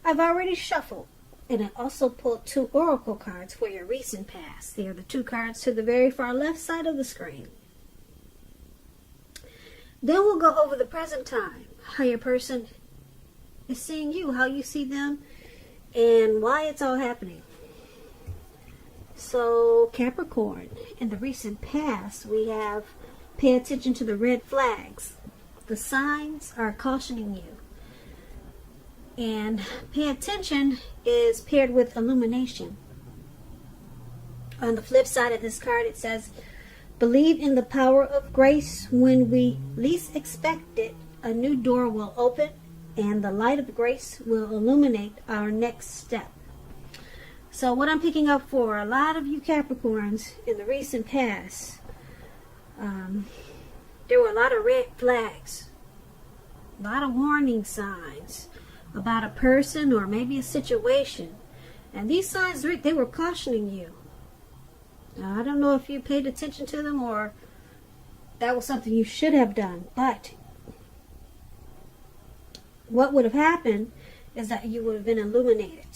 I've already shuffled, and I also pulled 2 oracle cards for your recent past. They are the 2 cards to the very far left side of the screen. Then we'll go over the present time, how your person is seeing you, how you see them, and why it's all happening. So, Capricorn, in the recent past, we have pay attention to the red flags. The signs are cautioning you. And pay attention is paired with illumination. On the flip side of this card, it says, believe in the power of grace. When we least expect it, a new door will open and the light of grace will illuminate our next step. So what I'm picking up for a lot of you Capricorns in the recent past, there were a lot of red flags, a lot of warning signs about a person or maybe a situation. And these signs, they were cautioning you. Now, I don't know if you paid attention to them or that was something you should have done. But what would have happened is that you would have been illuminated.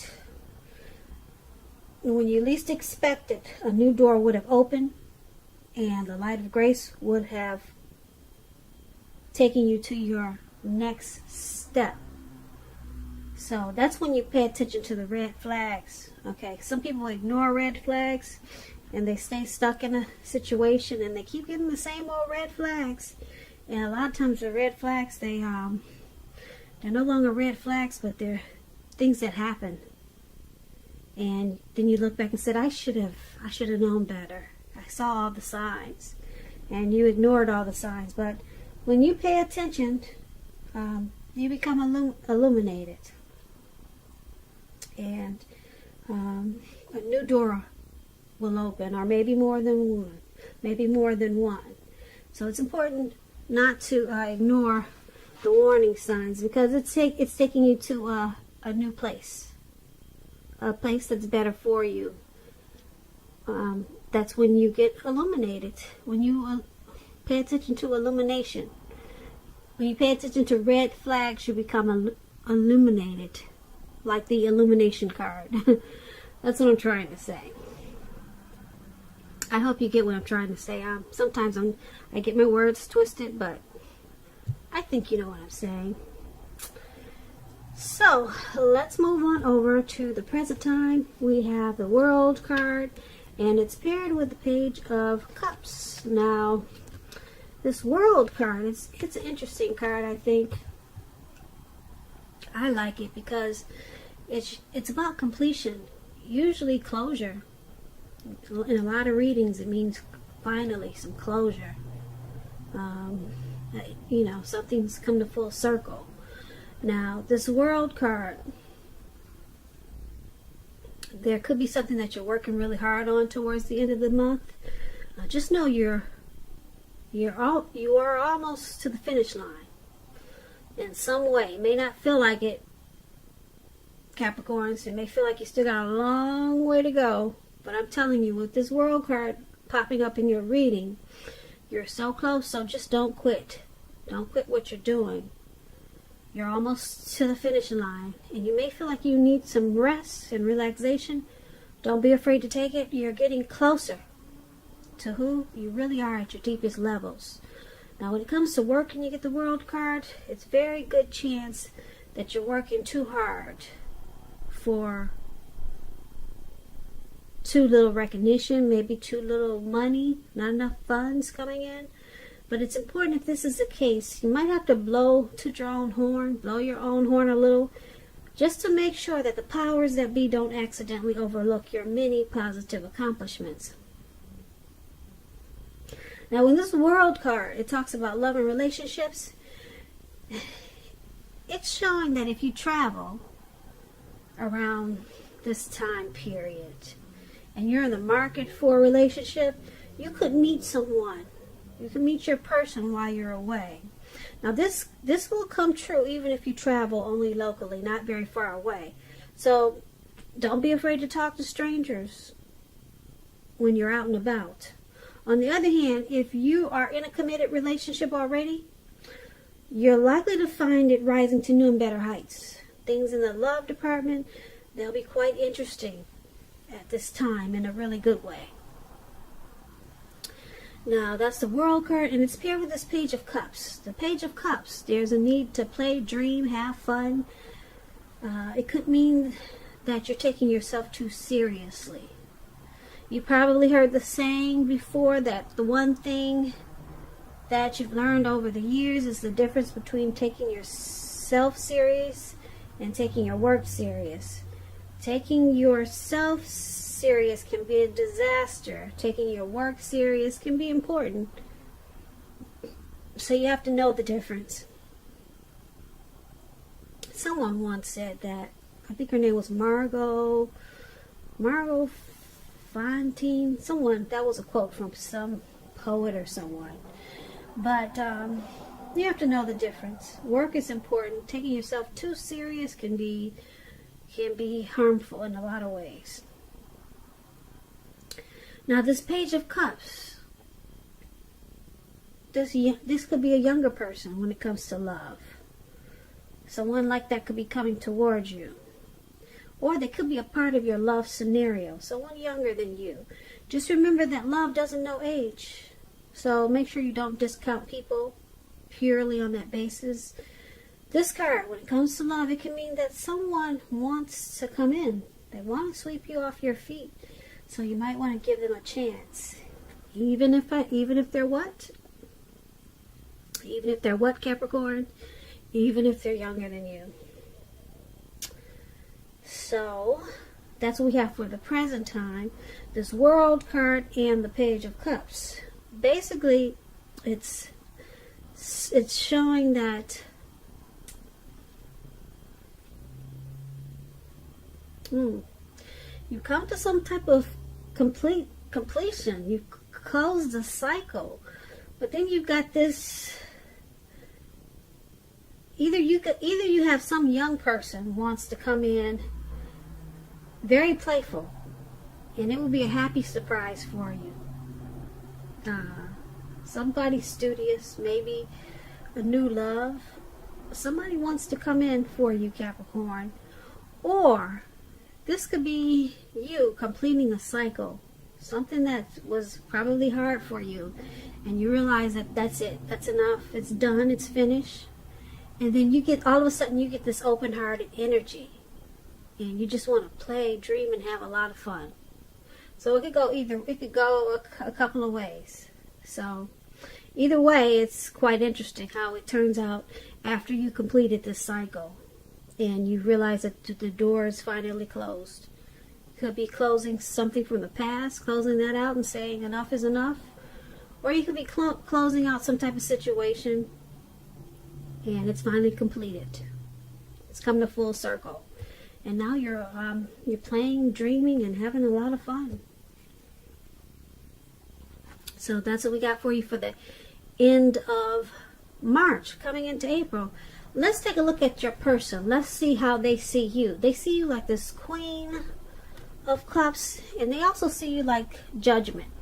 And when you least expected, a new door would have opened and the light of grace would have taken you to your next step. So that's when you pay attention to the red flags. Okay, some people ignore red flags and they stay stuck in a situation and they keep getting the same old red flags. And a lot of times the red flags, they're no longer red flags, but they're things that happen. And then you look back and said, I should have known better. I saw all the signs, and you ignored all the signs. But when you pay attention, you become illuminated. And a new door will open, or maybe more than one. So it's important not to ignore the warning signs, because it's taking you to a new place, a place that's better for you. That's when you get illuminated, when you pay attention to illumination. When you pay attention to red flags, you become illuminated, like the illumination card. That's what I'm trying to say. I hope you get what I'm trying to say. Sometimes I get my words twisted, but I think you know what I'm saying. So let's move on over to the present time. We have the World card, and it's paired with the Page of Cups. Now, this World card, it's an interesting card, I think. I like it because it's about completion, usually closure. In a lot of readings, it means finally some closure. Something's come to full circle. Now, this World card, there could be something that you're working really hard on towards the end of the month. Just know you are almost to the finish line in some way. It may not feel like it, Capricorns. It may feel like you still got a long way to go. But I'm telling you, with this World card popping up in your reading, you're so close. So just don't quit. Don't quit what you're doing. You're almost to the finish line. And you may feel like you need some rest and relaxation. Don't be afraid to take it. You're getting closer to who you really are at your deepest levels. Now, when it comes to work and you get the World card, it's a very good chance that you're working too hard for too little recognition, maybe too little money, not enough funds coming in. But it's important, if this is the case, you might have to blow your own horn a little, just to make sure that the powers that be don't accidentally overlook your many positive accomplishments. Now, in this World card, it talks about love and relationships. It's showing that if you travel around this time period and you're in the market for a relationship, you could meet someone. You can meet your person while you're away. Now, this will come true even if you travel only locally, not very far away. So don't be afraid to talk to strangers when you're out and about. On the other hand, if you are in a committed relationship already, you're likely to find it rising to new and better heights. things in the love department, they'll be quite interesting at this time in a really good way. Now, that's the World card, and it's paired with this Page of Cups. The Page of Cups, there's a need to play, dream, have fun. It could mean that you're taking yourself too seriously. You probably heard the saying before that the one thing that you've learned over the years is the difference between taking yourself serious and taking your work serious. Taking yourself serious can be a disaster. Taking your work serious can be important. So you have to know the difference. Someone once said that, I think her name was Margot Fontaine. Someone, that was a quote from some poet or someone. But you have to know the difference. Work is important. Taking yourself too serious can be harmful in a lot of ways. Now, this Page of Cups, this could be a younger person when it comes to love. Someone like that could be coming towards you. Or they could be a part of your love scenario. Someone younger than you. Just remember that love doesn't know age. So make sure you don't discount people purely on that basis. This card, when it comes to love, it can mean that someone wants to come in. They want to sweep you off your feet. So you might want to give them a chance. Even if they're what? Even if they're what, Capricorn? Even if they're younger than you. So, that's what we have for the present time. This World card and the Page of Cups. Basically, it's showing that you come to some type of completion. You close the cycle, but then you've got this. Either you have some young person wants to come in, very playful, and it will be a happy surprise for you. Somebody studious, maybe a new love. Somebody wants to come in for you, Capricorn. Or this could be you completing a cycle. Something that was probably hard for you. And you realize that that's it. That's enough. It's done. It's finished. And then all of a sudden you get this open-hearted energy. And you just want to play, dream, and have a lot of fun. So it could go a couple of ways. So either way, it's quite interesting how it turns out after you completed this cycle and you realize that the door is finally closed. Could be closing something from the past, closing that out and saying enough is enough. Or you could be closing out some type of situation and it's finally completed. It's come to full circle. And now you're playing, dreaming, and having a lot of fun. So that's what we got for you for the end of March, coming into April. Let's take a look at your person. Let's see how they see you. They see you like this Queen of Cups, and they also see you like Judgment.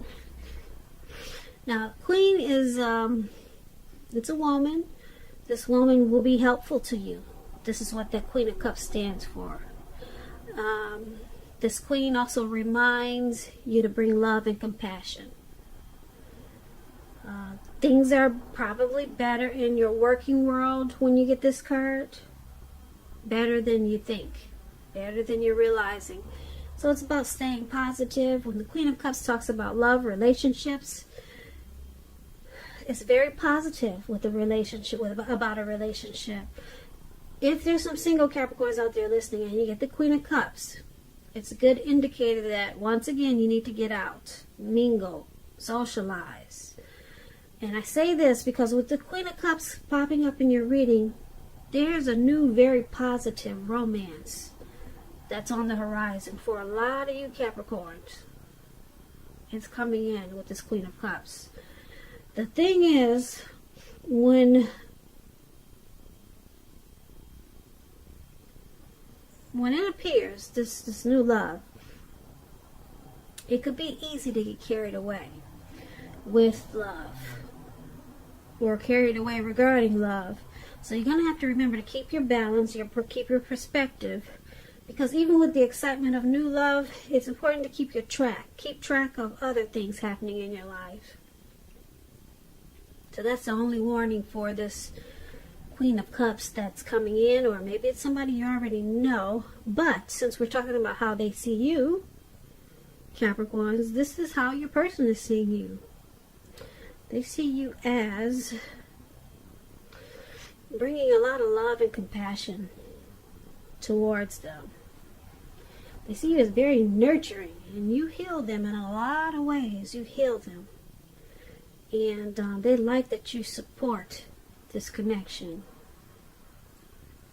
Now, Queen is, it's a woman. This woman will be helpful to you. This is what that Queen of Cups stands for. This Queen also reminds you to bring love and compassion. Things are probably better in your working world when you get this card. Better than you think. Better than you're realizing. So it's about staying positive. When the Queen of Cups talks about love, relationships, it's very positive with a relationship, about a relationship. If there's some single Capricorns out there listening and you get the Queen of Cups, it's a good indicator that, once again, you need to get out, mingle, socialize. And I say this because with the Queen of Cups popping up in your reading, there's a new, very positive romance that's on the horizon for a lot of you Capricorns. It's coming in with this Queen of Cups. The thing is, when it appears, this new love, it could be easy to get carried away with love, or carried away regarding love. So you're going to have to remember to keep your balance, keep your perspective. Because even with the excitement of new love, it's important to keep track of other things happening in your life. So that's the only warning for this Queen of Cups that's coming in, or maybe it's somebody you already know. But since we're talking about how they see you, Capricorns, this is how your person is seeing you. They see you as bringing a lot of love and compassion towards them. They see you as very nurturing, and you heal them in a lot of ways. You heal them. And they like that you support this connection.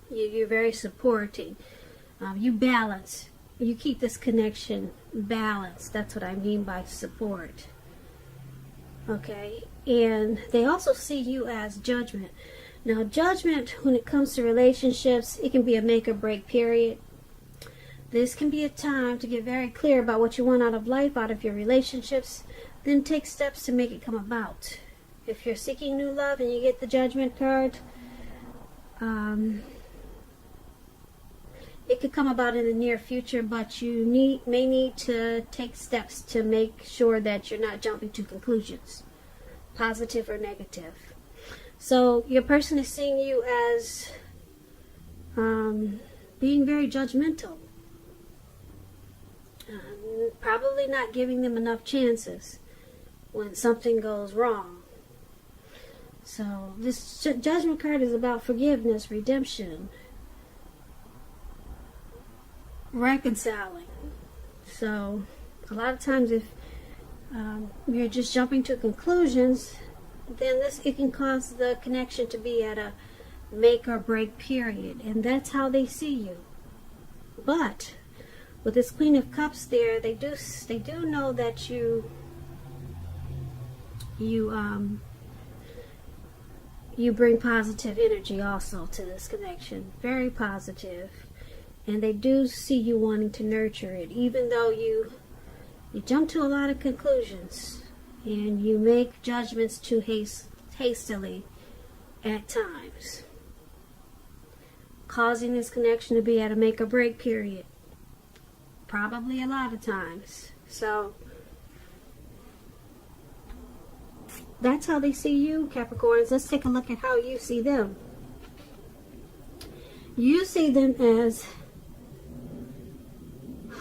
You're very supporting. You balance. You keep this connection balanced. That's what I mean by support. Okay? And they also see you as judgment. Now, judgment, when it comes to relationships, it can be a make or break period. This can be a time to get very clear about what you want out of life, out of your relationships, then take steps to make it come about. If you're seeking new love and you get the Judgment card, it could come about in the near future, but you may need to take steps to make sure that you're not jumping to conclusions, positive or negative. So your person is seeing you as being very judgmental. Probably not giving them enough chances when something goes wrong. So this Judgment card is about forgiveness, redemption, reconciling. So a lot of times if you're just jumping to conclusions, then it can cause the connection to be at a make or break period, and that's how they see you. But with this Queen of Cups there, they do know that you bring positive energy also to this connection, very positive, and they do see you wanting to nurture it, even though you jump to a lot of conclusions and you make judgments too hastily at times, causing this connection to be at a make or break period, probably a lot of times. So that's how they see you, Capricorns. Let's take a look at how you see them. You see them as,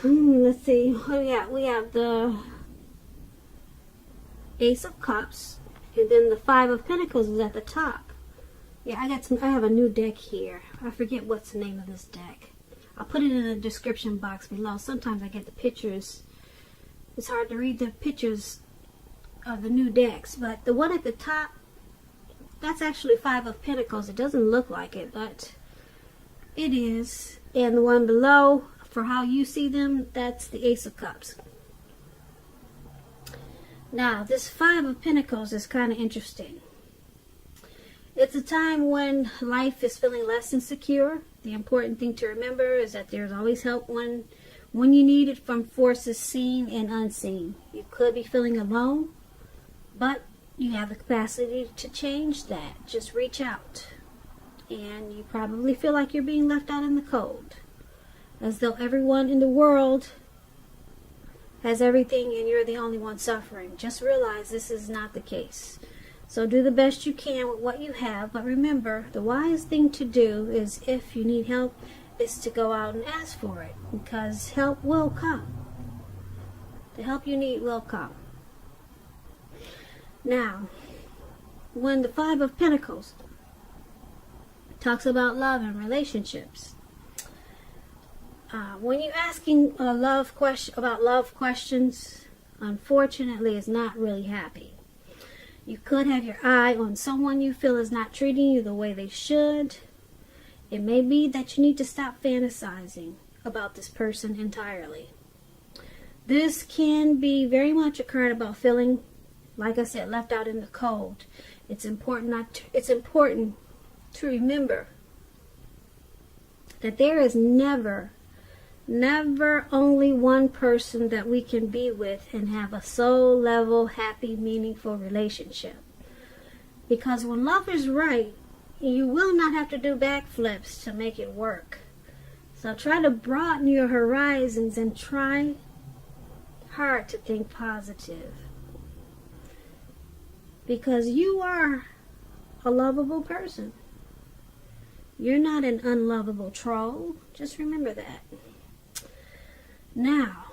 let's see, what do we got? We have the Ace of Cups, and then the Five of Pentacles is at the top. Yeah, I have a new deck here. I forget what's the name of this deck. I'll put it in the description box below. Sometimes I get the pictures. It's hard to read the pictures of the new decks, but the one at the top, that's actually Five of Pentacles. It doesn't look like it, but it is. And the one below, for how you see them, that's the Ace of Cups. Now, this Five of Pentacles is kind of interesting. It's a time when life is feeling less insecure. The important thing to remember is that there's always help when you need it from forces seen and unseen. You could be feeling alone, but you have the capacity to change that. Just reach out. And you probably feel like you're being left out in the cold, as though everyone in the world has everything and you're the only one suffering. Just realize this is not the case. So do the best you can with what you have, but remember, the wise thing to do is, if you need help, is to go out and ask for it, because help will come. The help you need will come. Now, when the Five of Pentacles talks about love and relationships, when you're asking about love questions, unfortunately, it's not really happy. You could have your eye on someone you feel is not treating you the way they should. It may be that you need to stop fantasizing about this person entirely. This can be very much a card about feeling, like I said, left out in the cold. It's important to remember that there is never only one person that we can be with and have a soul level, happy, meaningful relationship. Because when love is right, you will not have to do backflips to make it work. So try to broaden your horizons and try hard to think positive. Because you are a lovable person. You're not an unlovable troll. Just remember that. Now,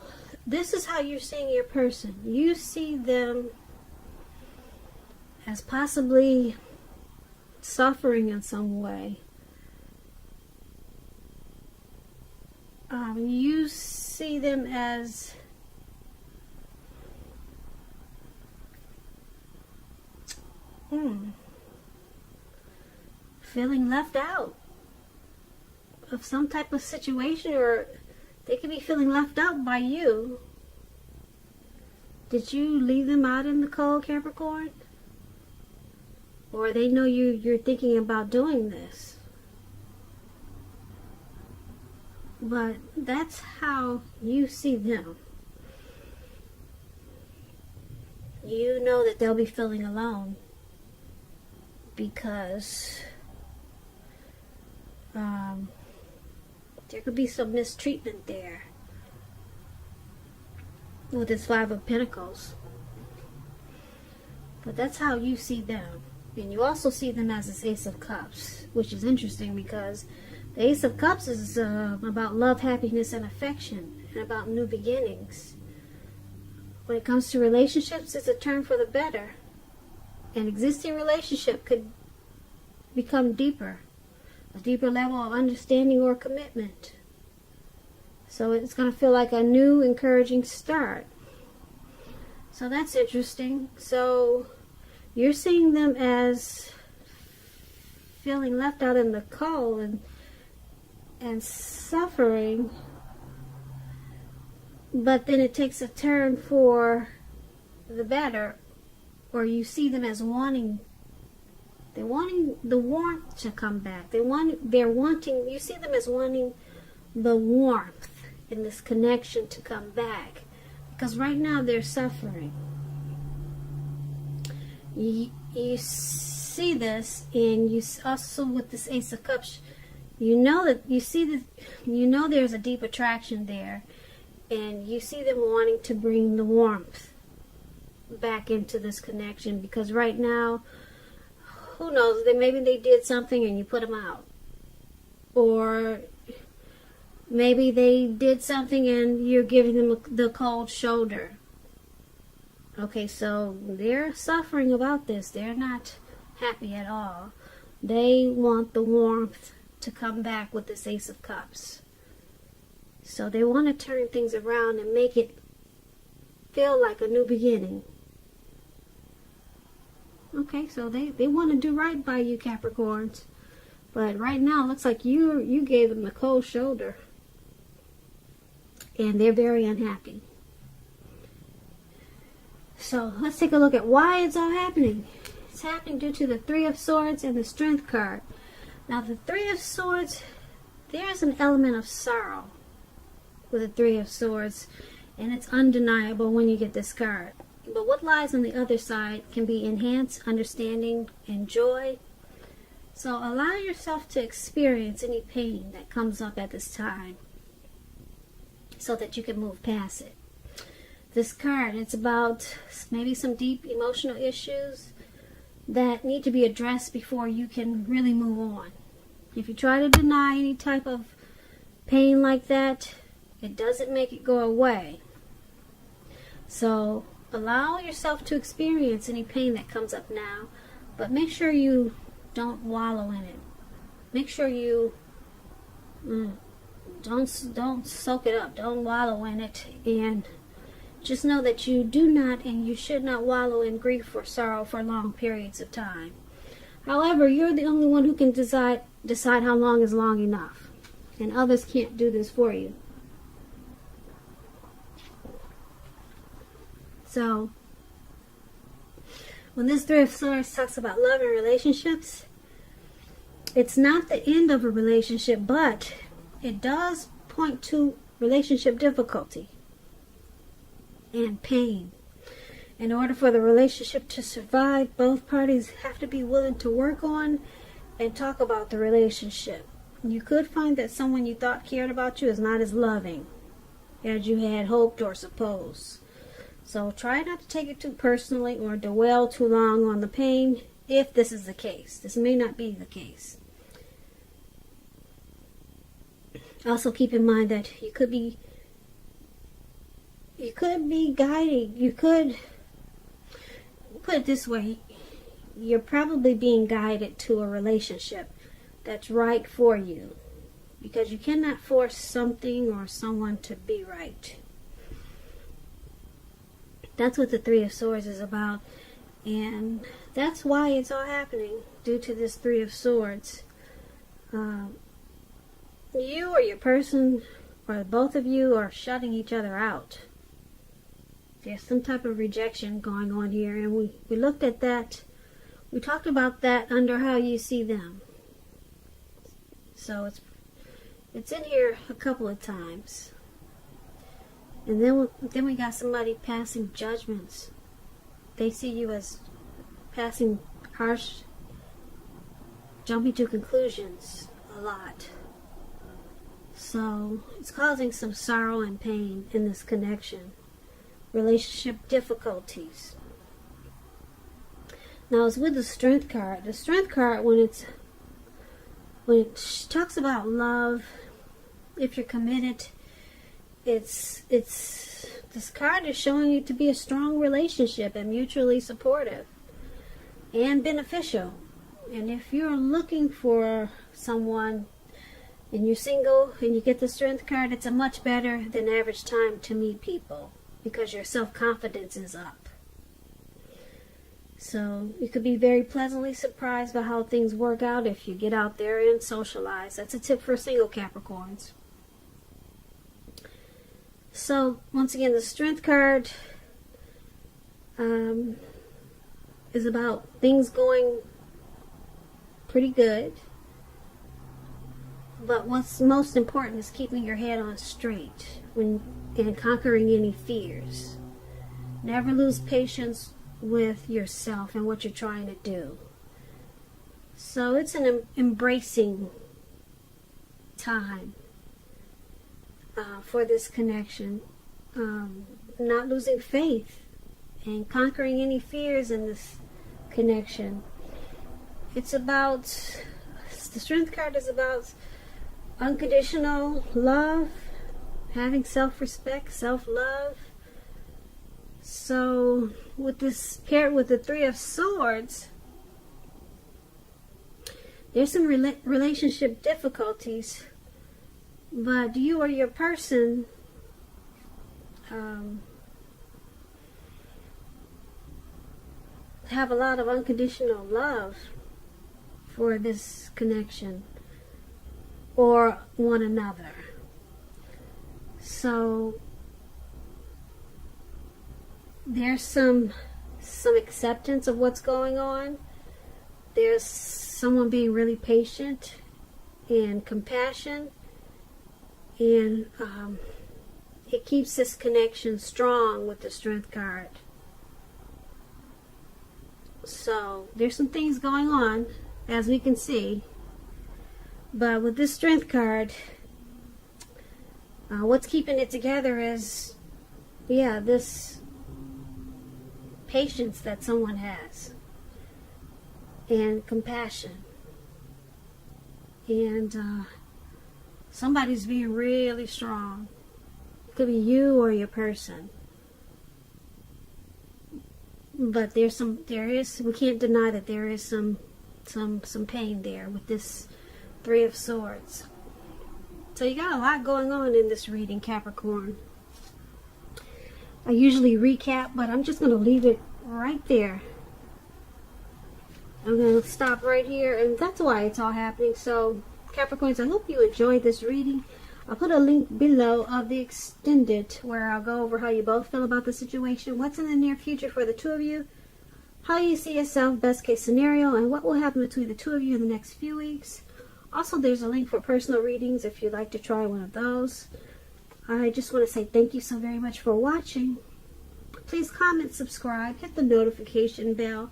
this is how you're seeing your person. You see them as possibly suffering in some way. You see them as feeling left out of some type of situation, or they could be feeling left out by you. Did you leave them out in the cold, Capricorn? Or they know you're thinking about doing this. But that's how you see them. You know that they'll be feeling alone because there could be some mistreatment there with this Five of Pentacles. But that's how you see them. And you also see them as this Ace of Cups, which is interesting because the Ace of Cups is about love, happiness, and affection, and about new beginnings. When it comes to relationships, it's a turn for the better. An existing relationship could become deeper, a deeper level of understanding or commitment. So it's going to feel like a new, encouraging start. So that's interesting. So you're seeing them as feeling left out in the cold and suffering, but then it takes a turn for the better, or you see them as wanting the warmth to come back. You see them as wanting the warmth in this connection to come back, because right now they're suffering. You see this, and you also with this Ace of Cups, you know there's a deep attraction there, and you see them wanting to bring the warmth back into this connection, because right now, who knows, maybe they did something and you put them out, or maybe they did something and you're giving them the cold shoulder. Okay, so they're suffering about this. They're not happy at all. They want the warmth to come back with this Ace of Cups. So they want to turn things around and make it feel like a new beginning. Okay, so they want to do right by you, Capricorns. But right now, it looks like you gave them the cold shoulder. And they're very unhappy. So let's take a look at why it's all happening. It's happening due to the Three of Swords and the Strength card. Now the Three of Swords, there's an element of sorrow with the Three of Swords, and it's undeniable when you get this card. But what lies on the other side can be enhanced understanding and joy. So allow yourself to experience any pain that comes up at this time so that you can move past it. This card, it's about maybe some deep emotional issues that need to be addressed before you can really move on. If you try to deny any type of pain like that, it doesn't make it go away. So allow yourself to experience any pain that comes up now, but make sure you don't wallow in it. Make sure you don't soak it up. Don't wallow in it, and just know that you do not and you should not wallow in grief or sorrow for long periods of time. However, you're the only one who can decide how long is long enough, and others can't do this for you. So, when this Three of Swords talks about love and relationships, it's not the end of a relationship, but it does point to relationship difficulty and pain. In order for the relationship to survive, both parties have to be willing to work on and talk about the relationship. You could find that someone you thought cared about you is not as loving as you had hoped or supposed. So try not to take it too personally or dwell too long on the pain if this is the case. This may not be the case. Also keep in mind that you could be guiding. You could put it this way. You're probably being guided to a relationship that's right for you, because you cannot force something or someone to be right. That's what the Three of Swords is about, and that's why it's all happening, due to this Three of Swords. You or your person, or both of you, are shutting each other out. There's some type of rejection going on here, and we looked at that. We talked about that under how you see them. So it's in here a couple of times. And then we got somebody passing judgments. They see you as passing harsh, jumping to conclusions a lot. So it's causing some sorrow and pain in this connection. Relationship difficulties. Now it's with the Strength card. The Strength card, when it talks about love, if you're committed, this card is showing you to be a strong relationship and mutually supportive and beneficial. And if you're looking for someone and you're single and you get the Strength card, it's a much better than average time to meet people, because your self-confidence is up. So you could be very pleasantly surprised by how things work out if you get out there and socialize. That's a tip for single Capricorns. So once again, the Strength card is about things going pretty good. But what's most important is keeping your head on straight and conquering any fears. Never lose patience with yourself and what you're trying to do. So it's an embracing time for this connection. Not losing faith and conquering any fears in this connection. It's about, the Strength card is about unconditional love, having self-respect, self-love. So with this paired with the Three of Swords, there's some relationship difficulties, but you or your person have a lot of unconditional love for this connection or one another. So there's some acceptance of what's going on. There's someone being really patient and compassion, and it keeps this connection strong with the Strength card. So there's some things going on, as we can see, but with this Strength card, what's keeping it together is, this patience that someone has, and compassion, and somebody's being really strong. It could be you or your person, but we can't deny that there is some pain there with this Three of Swords. So you got a lot going on in this reading, Capricorn. I usually recap, but I'm just going to leave it right there. I'm going to stop right here, and that's why it's all happening. So, Capricorns, I hope you enjoyed this reading. I'll put a link below of the extended where I'll go over how you both feel about the situation, what's in the near future for the two of you, how you see yourself, best case scenario, and what will happen between the two of you in the next few weeks. Also, there's a link for personal readings if you'd like to try one of those. I just want to say thank you so very much for watching. Please comment, subscribe, hit the notification bell.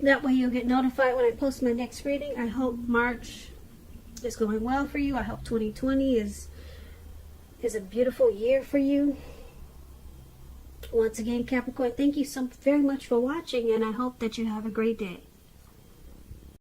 That way you'll get notified when I post my next reading. I hope March is going well for you. I hope 2020 is a beautiful year for you. Once again, Capricorn, thank you so very much for watching, and I hope that you have a great day.